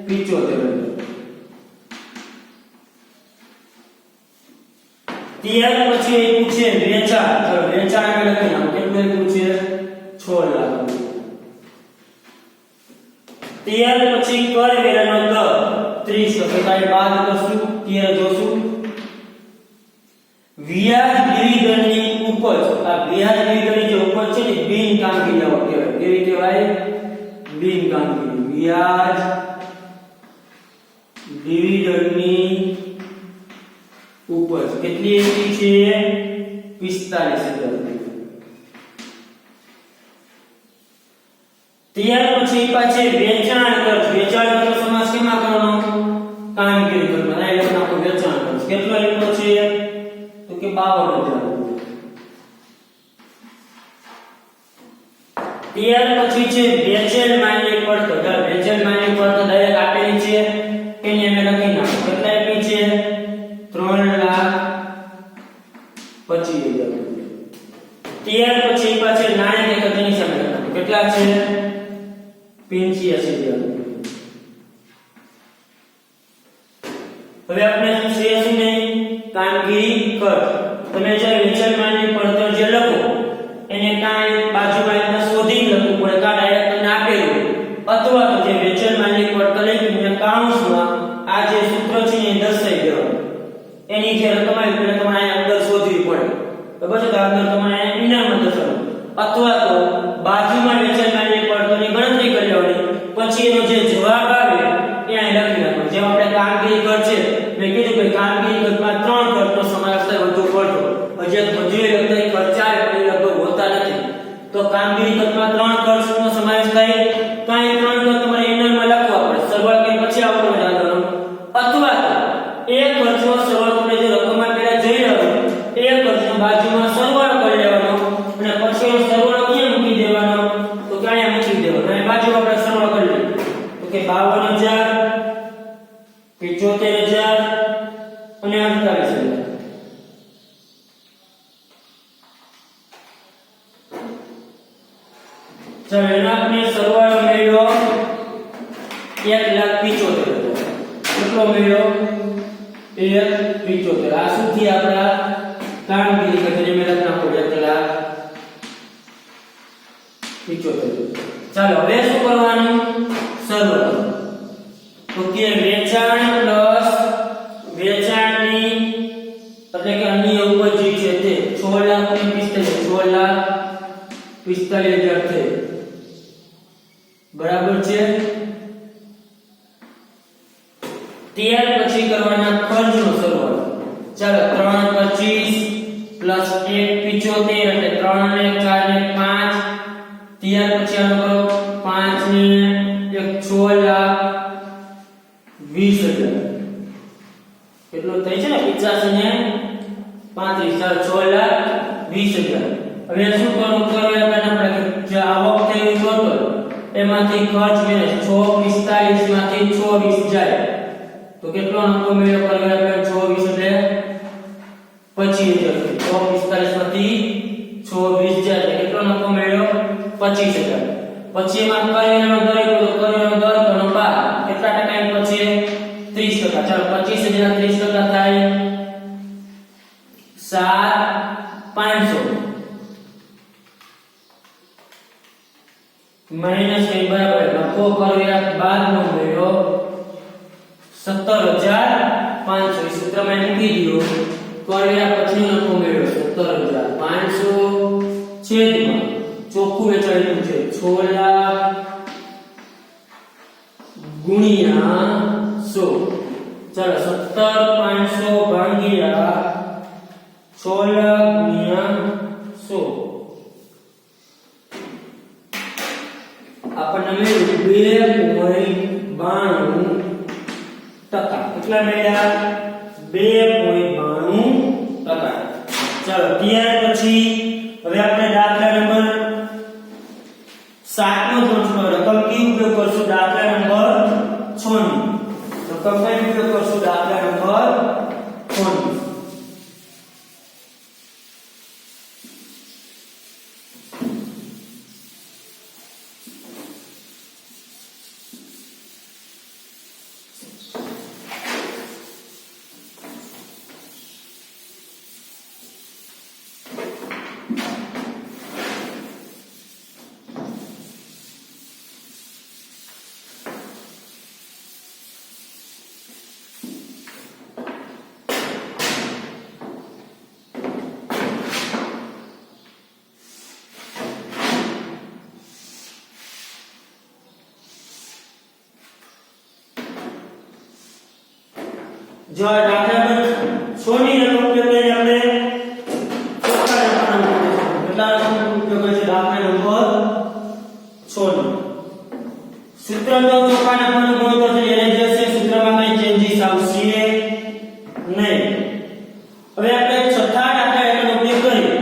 75000. ત્યાર પછી આપ્યું છે વેચાણ. ચલો વેચાણ આપણે લખી નાખો. કેટલું આપ્યું છે? 6 લાખ. ત્યાર પછી કરવેરાનો દર 30%. તો કાઈ બાદ કરશું ત્યારે જોશું. વ્યાજ ડિવિડન્ડની ઉપજ. આ વ્યાજ ડિવિડન્ડની જે ઉપજ છે ને બિન કામગીરી આવક કહેવાય. કેવી કહેવાય? બિન કામગીરી. વ્યાજ ડિવિડન્ડની ઉપજ કેટલી એવી છે? 45000. ત્યાર પછી પાછે વેચાણ ખર્ચ. વેચાણ ખર્ચ સમાસ કેમાં કરવાનો? કામગીરી ખર્ચમાં. આ એટલે આપણો વેચાણ ખર્ચ કેટલો આપ્યો છે? તો કે 52000. ત્યાર પછી છે વેચેલ માલની પડતર. વેચેલ માલની પડતર ડાયરેક્ટ આપેલી છે એને અમે લખી નાખો. કેટલા આપી છે? 3,25,000. ત્યાર પછી પાછે નાણાકીય ખર્ચની સામે લખો. કેટલા છે? 85,000. હવે આપણે શું છે શું નહીં? કામગીરી ખર્ચ. તમે જે વેચાણ માલની પડતર જે લખો એને કાંઈ બાજુમાં એને શોધી લખવું પડે, કાં ડાયરેક્ટ તમને આપેલું, અથવા તો જે વેચાણ માલની પડતર લખીને કાઉન્સમાં આ જે સૂત્ર છે એ દર્શાવી દેવાનું. એની જે રકમ આવી એટલે તમારે અંદર શોધવી પડે. બરાબર છે? તો અંદર તમારે ઇનામ દર્શાવવું, અથવા તો બાજુમાં વેચાણ માલની પડતરની ગણતરી કરી લેવાની. પછી એનો જે જવાબ આવે એ અહીં લખી નાખવાનો. જેમ આપણે કામગીરી ખર્ચ છે, મેં કીધું કે કામગીરી ખર્ચમાં 3 ખર્ચ ચાલો એનો આપણે સરવાળો મળ્યો 1,75,000. કેટલો મળ્યો? 1,75,000. આ શું થી આપણા કામગીરી કરીને મેં લખના પડ્યા 1,75,000. ચાલો હવે શું કરવાનું? સરવાળો. તો કે વેચાણ પ્લસ વેચાણની એટલે કે અન્ય ઉપજ છે તે 6,45,000 છે. બરાબર છે. ત્યાર પછી કરવાના ખર્ચનો સરવાળો. ચાલો 3,25 પ્લસ 1,75 એટલે 3 ને 4 ને 5. ત્યાર પછી આનો કરો 5 ને 6,20,000. કેટલો થાય છે ને 85 ને 35 6,20,000. હવે શું કરવું? કરો આપણે જે આવક થઈ ટોટલ એમાંથી ખર્ચ મેળે 6,45 માંથી 6,20 જાય તો કેટલો નફો મેળવ્યો? કરવે આપણે 6,20 એટલે 25,000. 6,45 માંથી 6,20 જાય એટલે કેટલો નફો મેળવ્યો? 25,000. પછી એમાં કરેનો દર કરેનો દર કોનો 12 કેટલા ટકા એમ પછી 30%. ચાલો 25,000 30% થાય 7,500 માઈનસ કે બરાબર નફો કર્યા બાદનો મળ્યો 17,500. સૂત્રમાં મૂકી દો. કર્યા પછી નફો મળ્યો 17,500 છેદમાં ચોખ્ખું વેચાણ છે 6 લાખ ગુણ્યા 100. ચાલો 17,500 ભાગ્યા 6 લાખ ગુણ્યા 100 આપણને મળ્યું 2.92%. કેટલા મળ્યા? 2.92%. ચાલો ત્યાર પછી હવે આપણે દાખલા નંબર 7 નો ગણવાનો રકમ કી ઉપયોગ કરશું? દાખલા નંબર 6 ની રકમ કઈ ઉપયોગ કરશું? દાખલા નંબર 6 ની. જો દાખલા નંબર 6 ની રકમ ઉપયોગ કરીને આપણે ચોખ્ખા રકમનો કેટલા રકમનો ઉપયોગ છે? દાખલા નંબર 6 ની સૂત્રનો ચોખ્ખા નફાનો ગુણોત્તર છે એને જે છે સૂત્રમાં કઈ ચેન્જીસ આવશે નહીં. હવે આપણે છઠ્ઠા દાખલા એનો ઉપયોગ કરીએ.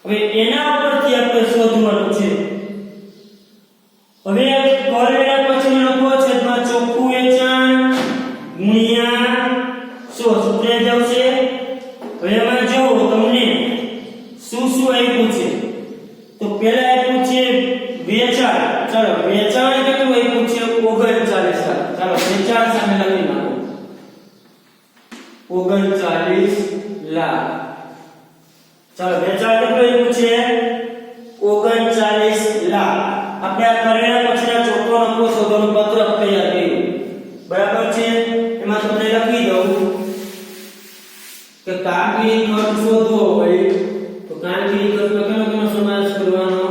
હવે એના ઉપરથી આપણે શોધવાનું છે. હવે કર્યા પછી નફો છેદમાં ચોખ્ખું વેચાણ ગુણ્યા 100 સૂત્ર આવશે. હવે એમાં જો તમને શું શું આપ્યું છે તો પહેલા આપ્યું છે વેચાણ. ચાલો વેચાણ કેટલું આપ્યું છે? 39 લાખ. ચાલો વેચાણ સામે લખી નાખો 39 લાખ. ચાલો વેચાણ કેટલું આપ્યું છે? 39 લાખ. આપણે આ કર્યા પછીના ચોખ્ખો નફો શોધવાનું પત્રક તૈયાર કર્યું. બરાબર છે. એમાં તમને લખી દઉં કે કામગીરી ખર્ચ શોધવો હોય તો કામગીરી ખર્ચમાં કેનો સમાવેશ કરવાનો?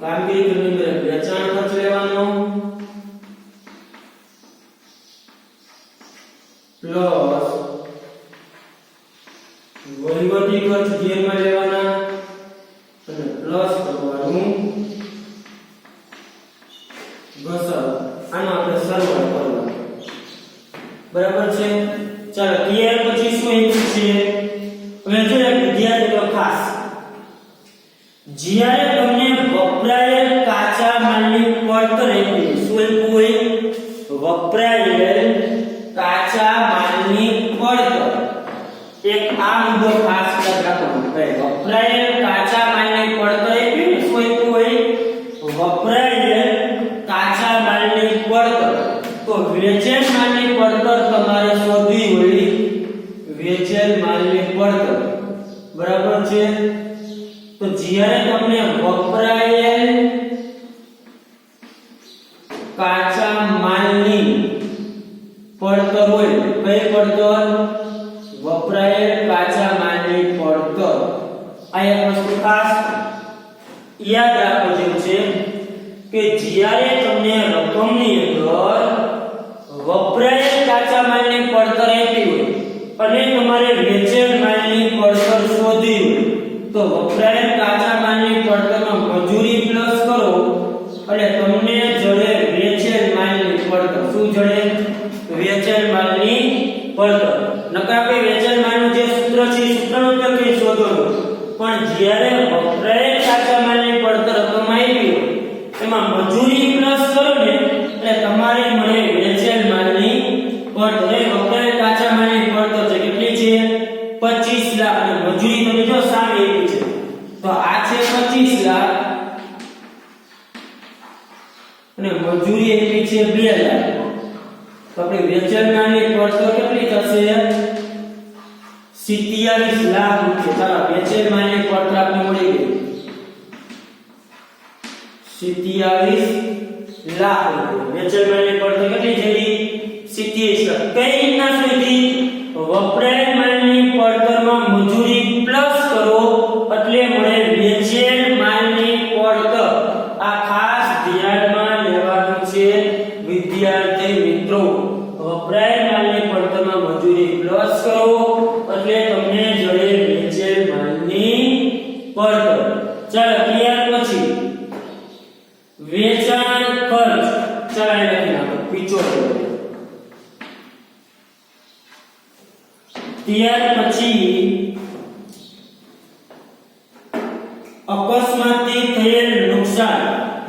કામગીરી ખર્ચની અંદર વેચાણ ખર્ચ લેવાનો પ્લસ વહીવટી ખર્ચ ધ્યાનમાં લેવાના અને પ્લસ કરવાનું ગસર. આનો આપણે સરવાળો કરવાનો. બરાબર છે. ચાલો ત્યાર પછી શું ઇનપુટ છે? હવે જો એક વિદ્યાર્થી ખાસ જ્યારે તમને વપરાયેલ વપરાયેલ કાચા માલની પડતર. તો વેચેલ માલની પડતર તમારે શોધવી હોય. વેચેલ માલની પડતર બરાબર છે. તો જ્યારે તમને વપરાયેલ કાચા માલની પડતર હોય, કઈ પડતર? વપરાયેલ કાચા માલની પડતર. આ એક વસ્તુ ખાસ યાદ રાખો જેવું છે કે જ્યારે તમને રકમની અંદર વપરાયેલ કાચા માલની પડતર આપી હોય અને તમારે વેચેલ માલની પડતર શોધવી હોય, તો વપરાયેલ કાચા માલની પડતરમાં મજૂરી પ્લસ કરો એટલે તમને જડે વેચેલ માલની પડતર. શું જડે? વેચેલ માલની પડતર. નકર આપણે વેચેલ માલનું જે સૂત્ર છે એ સૂત્રનો ઉપયોગ કરી શોધવાનું. પણ જ્યારે વપરાયેલ કાચા માલની પડતર રકમ આવી હોય એમાં મજૂરી પ્લસ કરો ને એટલે તમારે મળે વેચેલ માલની પડતર. એ વપરાયેલ કાચા માલની પડતર છે કેટલી છે? 25 લાખ. અને મજૂરી તમે જો સામે આપી છે તો આ છે 25 લાખ અને મજૂરી આપી છે 2 લાખ. તો આપણે વેચેલ માલની પડતર કેટલી થશે? 27 લાખ રૂપિયા. ચાલો વેચેલ માલની પડતર આપણે મળી ગઈ 27 લાખ રૂપિયા. વેચેલ માલની પડતર કેટલી થઈ? 27 લાખ. કઈ રીતના શોધી? વપરાયેલ માલની પડતરમાં મજૂરી પ્લસ કરો એટલે મળે વેચેલ માલની પડતર. આ ખાસ ધ્યાનમાં લેવાનું છે વિદ્યાર્થી મિત્રો. વપરાયેલ માલની પડતરમાં મજૂરી પ્લસ કરો એટલે તમને જડે વેચેલ માલની પડતર. ચાલો ત્યાર પછી વેચાણ ખર્ચ. ચાલો લખી નાખો 75. ત્યાર પછી અકસ્માતથી થયેલ નુકસાન.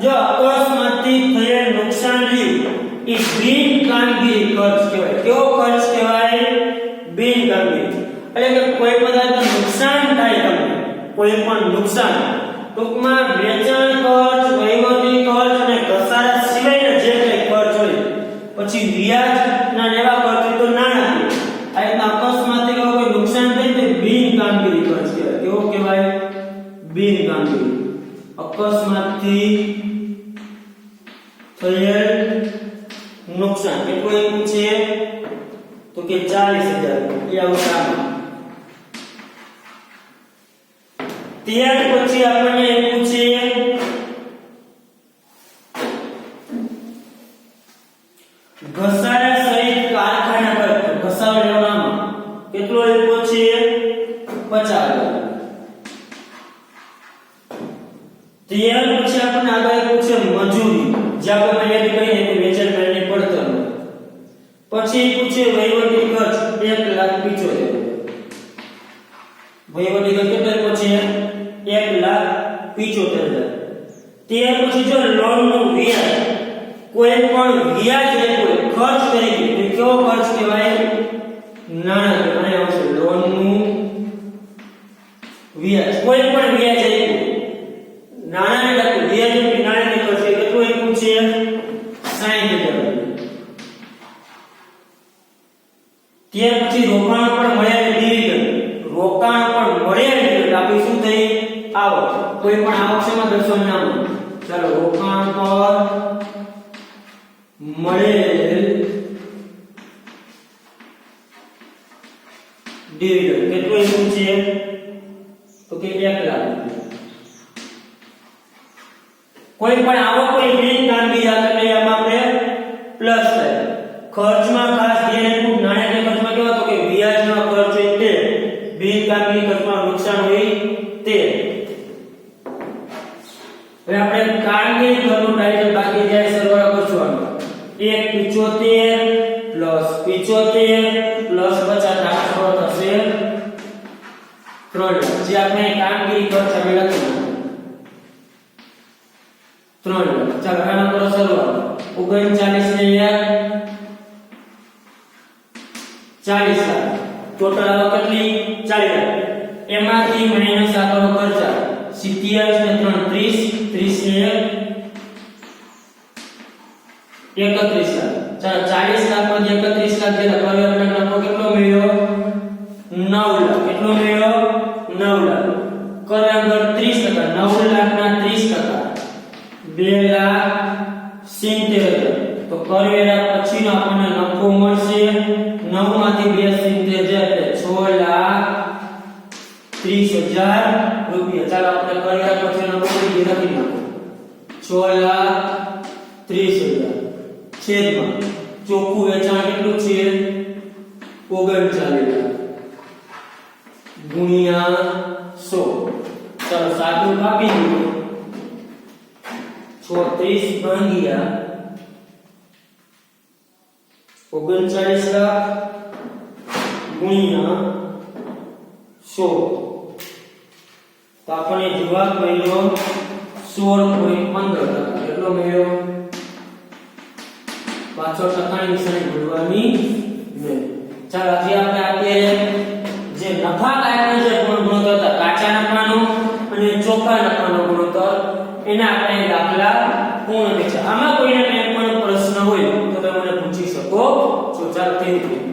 જો અકસ્માતથી થયેલ નુકસાન રહ્યું એ બિન કામગીરી ખર્ચ કહેવાય. કેવો ખર્ચ કહેવાય? બિન કામગીરી. એટલે કે કોઈ પદાર્થનું નુકસાન થાય, તમને કોઈ પણ નુકસાન, ટૂંકમાં વેચાણ ખર્ચ, વહીવટી ખર્ચ અને ઘસારા સિવાયના જે કંઈ ખર્ચ હોય, પછી વ્યાજના એવા ખર્ચ હોય તો નાણાકીય. આ રીતના અકસ્માતથી કોઈ નુકસાન થાય તો બિન કામગીરી ખર્ચ કહેવાય. કેવો કહેવાય? બિન કામગીરી. અકસ્માતથી થયેલ નુકસાન કેટલું એવું છે? તો કે 40,000 રૂપિયા આવું. ત્યાર પછી આપણને એવું છે ઘસારા સહિત કારખાના ખર્ચ. ઘસારો લેવામાં કેટલો આપ્યો છે? 50,000. ત્યાર પછી આપણને આગળ આપ્યું છે મજૂરી, જે આપણે યાદ કરીને કે વેચાણ માલની પડતર. પછી આપ્યું છે વહીવટી ખર્ચ 1,75,000. વહીવટી ખર્ચ કેટલો છે? 1,75,000. ત્યાર પછી જો લોનનું વ્યાજ, કોઈ પણ વ્યાજ આપ્યું ખર્ચ તરીકે, તો કેવો ખર્ચ કહેવાય? નાણાકીય. આવશે લોનનું વ્યાજ. કોઈ પણ વ્યાજ આપ્યું, નાણાને લગતું વ્યાજ રૂપી નાણાકીય ખર્ચ કેટલું આપ્યું છે? 60,000. ત્યાર પછી રોકાણ પર મળેલ ડિવિડન્ડ. રોકાણ પર મળેલ ડિવિડન્ડ આપણી શું થઈ? આવક. કોઈ પણ આવક શેમાં દર્શાવવાનું નામ? ચાલો રોકાણ પર મળેલ ડિવિડન્ડ કેટલું એવું છે? તો કે 1 લાખ. કોઈ પણ આવક કોઈ બિન કામગીરી એટલે એમાં આપણે પ્લસ થાય. ખર્ચમાં ખાસ ધ્યાન રાખવું. નાણાકીય ખર્ચમાં કેવો તો કે વ્યાજનો ખર્ચ હોય તે, બિન કામગીરી ખર્ચમાં નુકસાન હોય તે. હવે આપણે કામગીરી ખર્ચનું ટાઈટલ બાકી જાય સરવાળો કરવાનો. 1,75 પ્લસ 75 પ્લસ 50 આ સરવાળો થશે 3 લાખ. જે આપણે કામગીરી ખર્ચ અમે લખ્યું 3 લાખ. ચાલો આનો કરો સરવાળો. 39 ને 40 લાખ. ટોટલ આવક કેટલી? 40 લાખ. એમાંથી માઈનસ આ કરો ખર્ચા 27 ને 3 30, 30 ને 40 31 લાખ. ચાલો 40 લાખમાંથી 31 લાખ જેટલા કર્યો આપણે નફો કેટલો મળ્યો? 9 લાખ. કેટલો મળ્યો? 9 લાખ. કરે આગળ 30%. 9 લાખના 30%. 2,70,000. તો કરેલા પછીનો આપણને નફો મળશે 9 માંથી 2,70,000 એટલે 6,30,000 રૂપિયા. ચાલો આપણે કરેલા પછીનો નફો લખી નાખો. 6,30,000 છેદમાં ચોખ્ખું વેચાણ કેટલું છે? 39 લાખ ગુણ્યા 100. ચાલો સાદું કાપી દો. 36 ભાગ્યા 39 લાખ ગુણ્યા 100. તો આપણને જવાબ મળ્યો 16.15%. કેટલો મળ્યો? પાછળ ટકાની નિશાની ભરવાની નહીં. ચાલો આજે આપણે અત્યારે જે નફાકારકનો જે ગુણોત્તર હતા, કાચા નફાનો અને ચોખ્ખા નફાનો ગુણોત્તર, એના આપણે દાખલા પૂર્ણ કર્યા છે. આમાં કોઈને કંઈ પણ પ્રશ્ન હોય તો તમે મને પૂછી શકો છો. ચાલો થેન્ક યુ.